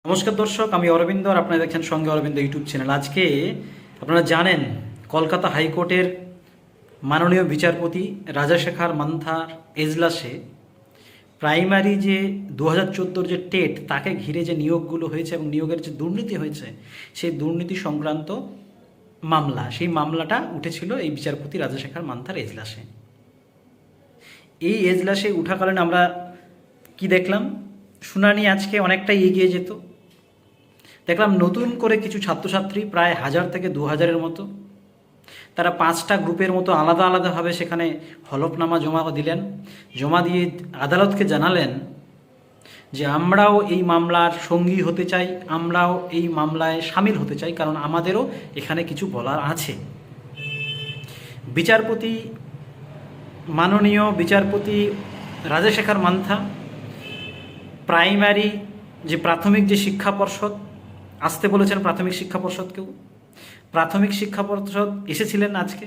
নমস্কার দর্শক, আমি অরবিন্দ আর আপনারা দেখছেন সঙ্গে অরবিন্দ ইউটিউব চ্যানেল। আজকে আপনারা জানেন কলকাতা হাইকোর্টের মাননীয় বিচারপতি রাজাশেখর মান্থার এজলাসে প্রাইমারি যে 2014 যে টেট তাকে ঘিরে যে নিয়োগগুলো হয়েছে এবং নিয়োগের যে দুর্নীতি হয়েছে সেই দুর্নীতি সংক্রান্ত মামলা, সেই মামলাটা উঠেছিল এই বিচারপতি রাজাশেখর মান্থার এজলাসে। এই এজলাসে উঠাকালীন আমরা কি দেখলাম, শুনানি আজকে অনেকটাই এগিয়ে যেত। দেখলাম নতুন করে কিছু ছাত্রছাত্রী প্রায় 1000 থেকে 2000-এর মতো, তারা 5টা গ্রুপের মতো আলাদা আলাদাভাবে সেখানে হলফনামা জমা দিলেন। জমা দিয়ে আদালতকে জানালেন যে আমরাও এই মামলার সঙ্গী হতে চাই, আমরাও এই মামলায় সামিল হতে চাই, কারণ আমাদেরও এখানে কিছু বলার আছে। বিচারপতি, মাননীয় বিচারপতি রাজাশেখর মান্থা প্রাইমারি যে প্রাথমিক যে শিক্ষা পর্ষদ আসতে বলেছেন, প্রাথমিক শিক্ষা পর্ষদকেও, প্রাথমিক শিক্ষা পর্ষদ এসেছিলেন আজকে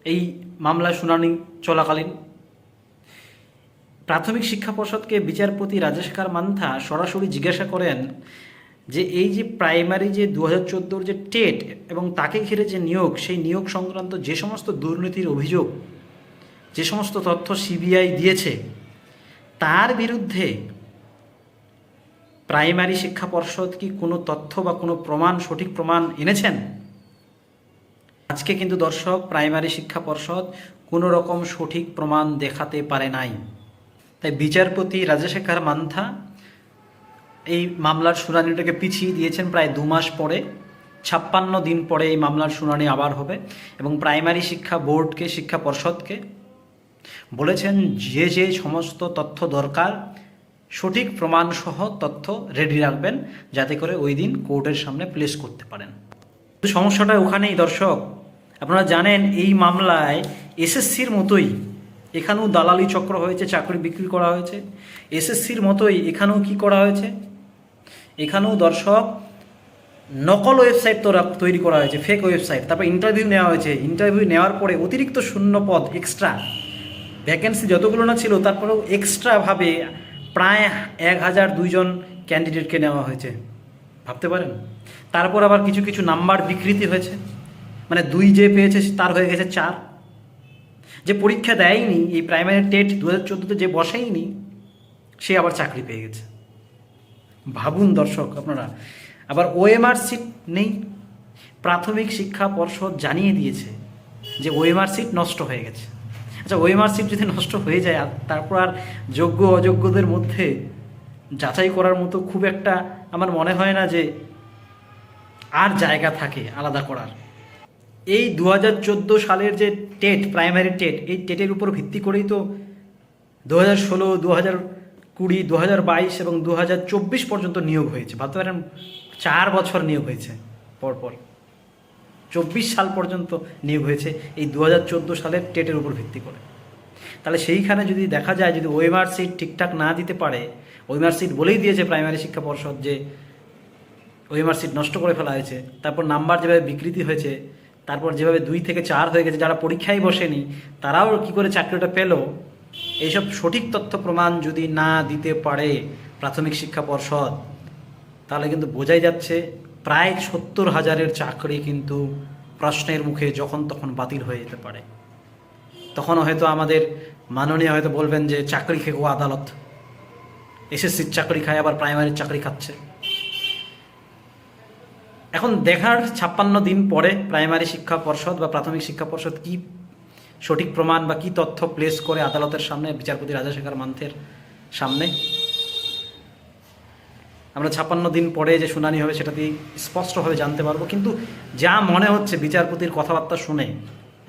এই মামলা শুনানি চলাকালীন। প্রাথমিক শিক্ষা পর্ষদকে বিচারপতি রাজাশেখর মান্থা সরাসরি জিজ্ঞাসা করেন যে এই যে প্রাইমারি যে 2014 যে টেট এবং তাকে ঘিরে যে নিয়োগ, সেই নিয়োগ সংক্রান্ত যে সমস্ত দুর্নীতির অভিযোগ, যে সমস্ত তথ্য সিবিআই দিয়েছে, তার বিরুদ্ধে প্রাইমারি শিক্ষা পর্ষদ কি কোনো তথ্য বা কোনো প্রমাণ, সঠিক প্রমাণ এনেছেন? আজকে কিন্তু দর্শক, প্রাইমারি শিক্ষা পর্ষদ কোনো রকম সঠিক প্রমাণ দেখাতে পারে নাই। তাই বিচারপতি রাজাশেখর মান্থা এই মামলার শুনানিটাকে পিছিয়ে দিয়েছেন প্রায় 2 মাস পরে। 56 দিন পরে এই মামলার শুনানি আবার হবে এবং প্রাইমারি শিক্ষা বোর্ডকে, শিক্ষা পর্ষদকে বলেছেন যে যে সমস্ত তথ্য দরকার সঠিক প্রমাণসহ তথ্য রেডি রাখবেন, যাতে করে ওই দিন কোর্টের সামনে প্লেস করতে পারেন। কিন্তু সমস্যাটা ওখানেই দর্শক। আপনারা জানেন এই মামলায় এসএসসির মতোই এখানেও দালালি চক্র হয়েছে, চাকরি বিক্রি করা হয়েছে। এসএসসির মতোই এখানেও কি করা হয়েছে, এখানেও দর্শক নকল ওয়েবসাইট তৈরি করা হয়েছে, ফেক ওয়েবসাইট। তারপর ইন্টারভিউ নেওয়া হয়েছে, ইন্টারভিউ নেওয়ার পরে অতিরিক্ত শূন্য পদ, এক্সট্রা ভ্যাকেন্সি যতগুলো না ছিল তারপরেও এক্সট্রাভাবে প্রায় 1002 জন ক্যান্ডিডেটকে নেওয়া হয়েছে, ভাবতে পারেন। তারপর আবার কিছু কিছু নাম্বার বিকৃতি হয়েছে, মানে 2 যে পেয়েছে তার হয়ে গেছে 4। যে পরীক্ষা দেয়নি, এই প্রাইমারি টেট 2014-তে যে বসেইনি, সে আবার চাকরি পেয়ে গেছে। ভাবুন দর্শক আপনারা। আবার ওএমআর সিট নেই, প্রাথমিক শিক্ষা পর্ষদ জানিয়ে দিয়েছে যে ওএমআর সিট নষ্ট হয়ে গেছে। আচ্ছা, ওএমআর সিট যদি নষ্ট হয়ে যায় তারপর আর যোগ্য অযোগ্যদের মধ্যে যাচাই করার মতো খুব একটা আমার মনে হয় না যে আর জায়গা থাকে আলাদা করার। এই 2014 সালের যে টেট, প্রাইমারি টেট, এই টেটের উপর ভিত্তি করেই তো 2016, 2020, 2022 এবং 2024 পর্যন্ত নিয়োগ হয়েছে। ভাবতে পারেন 4 বছর নিয়োগ হয়েছে পরপর। 24 সাল পর্যন্ত নিয়োগ হয়েছে এই 2014 সালের টেটের উপর ভিত্তি করে। তাহলে সেইখানে যদি দেখা যায়, যদি ওএমআর সিট ঠিকঠাক না দিতে পারে, ওএমআর সিট বলেই দিয়েছে প্রাইমারি শিক্ষা পর্ষদ যে ওএমআর সিট নষ্ট করে ফেলা হয়েছে, তারপর নাম্বার যেভাবে বিকৃতি হয়েছে, তারপর যেভাবে 2 থেকে 4 হয়ে গেছে, যারা পরীক্ষায় বসেনি তারাও কি করে চাকরিটা পেল, এইসব সঠিক তথ্য প্রমাণ যদি না দিতে পারে প্রাথমিক শিক্ষা পর্ষদ, তাহলে কিন্তু বোঝাই যাচ্ছে প্রায় 70,000-এর চাকরি কিন্তু প্রশ্নের মুখে যখন তখন বাতিল হয়ে যেতে পারে। তখন হয়তো আমাদের মাননীয় হয়তো বলবেন যে চাকরি খেকো আদালত, এসএসসির চাকরি খায় আবার প্রাইমারির চাকরি খাচ্ছে। এখন দেখার 56 দিন পরে প্রাইমারি শিক্ষা পর্ষদ বা প্রাথমিক শিক্ষা পর্ষদ কি সঠিক প্রমাণ বা কি তথ্য প্লেস করে আদালতের সামনে, বিচারপতি রাজাশেখর মান্থের সামনে। আমরা 56 দিন পরে যে শুনানি হবে সেটাতেই স্পষ্টভাবে জানতে পারবো। কিন্তু যা মনে হচ্ছে বিচারপতির কথাবার্তা শুনে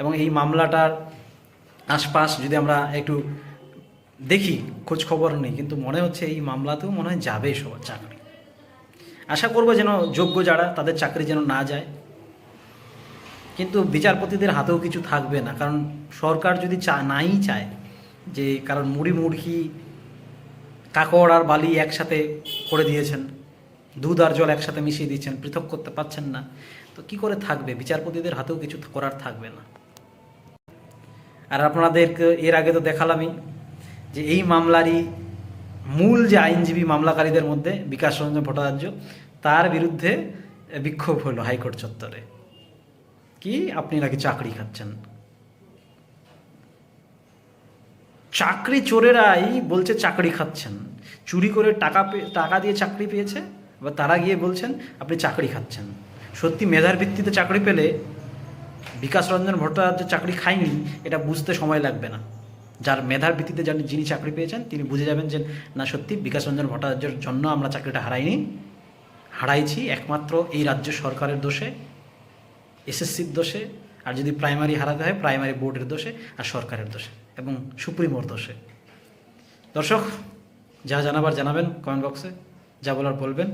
এবং এই মামলাটার আশপাশ যদি আমরা একটু দেখি, খোঁজ খবর নেই, কিন্তু মনে হচ্ছে এই মামলাতেও মনে হয় যাবে সবার চাকরি। আশা করবো যেন যোগ্য যারা, তাদের চাকরি যেন না যায়। কিন্তু বিচারপতিদের হাতেও কিছু থাকবে না, কারণ সরকার যদি নাই চায় যে, কারণ মুড়ি মুড়কি, কাকড় আর বালি একসাথে করে দিয়েছেন, দুধ আর জল একসাথে মিশিয়ে দিচ্ছেন, পৃথক করতে পারছেন না, তো কি করে থাকবে? বিচারপতিদের হাতেও কিছু করার থাকবে না। আর আপনাদেরকে এর আগে তো দেখালামই যে এই মামলারই মূল যে আইনজীবী মামলাকারীদের মধ্যে বিকাশ রঞ্জন ভট্টাচার্য, তার বিরুদ্ধে বিক্ষোভ হলো হাইকোর্ট চত্বরে। কি আপনি নাকি চাকরি খাচ্ছেন? চাকরি চোরেরাই বলছে চাকরি খাচ্ছেন, চুরি করে টাকা দিয়ে চাকরি পেয়েছে, এবার তারা গিয়ে বলছেন আপনি চাকরি খাচ্ছেন। সত্যি মেধার ভিত্তিতে চাকরি পেলে বিকাশ রঞ্জন ভট্টাচার্য চাকরি খায়নি এটা বুঝতে সময় লাগবে না। যার মেধার ভিত্তিতে যিনি চাকরি পেয়েছেন তিনি বুঝে যাবেন যে না, সত্যি বিকাশ রঞ্জন ভট্টাচার্যের জন্য আমরা চাকরিটা হারাইছি একমাত্র এই রাজ্য সরকারের দোষে, এসএসসির দোষে, আর যদি প্রাইমারি হারাতে হয় প্রাইমারি বোর্ডের দোষে আর সরকারের দোষে এবং সুপ্রিমোর দোষে। দর্শক, যা জানাবার জানাবেন কমেন্ট বক্সে, যা বলার বলবেন,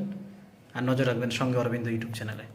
আর নজর রাখবেন সঙ্গে অরবিন্দ ইউটিউব চ্যানেলে।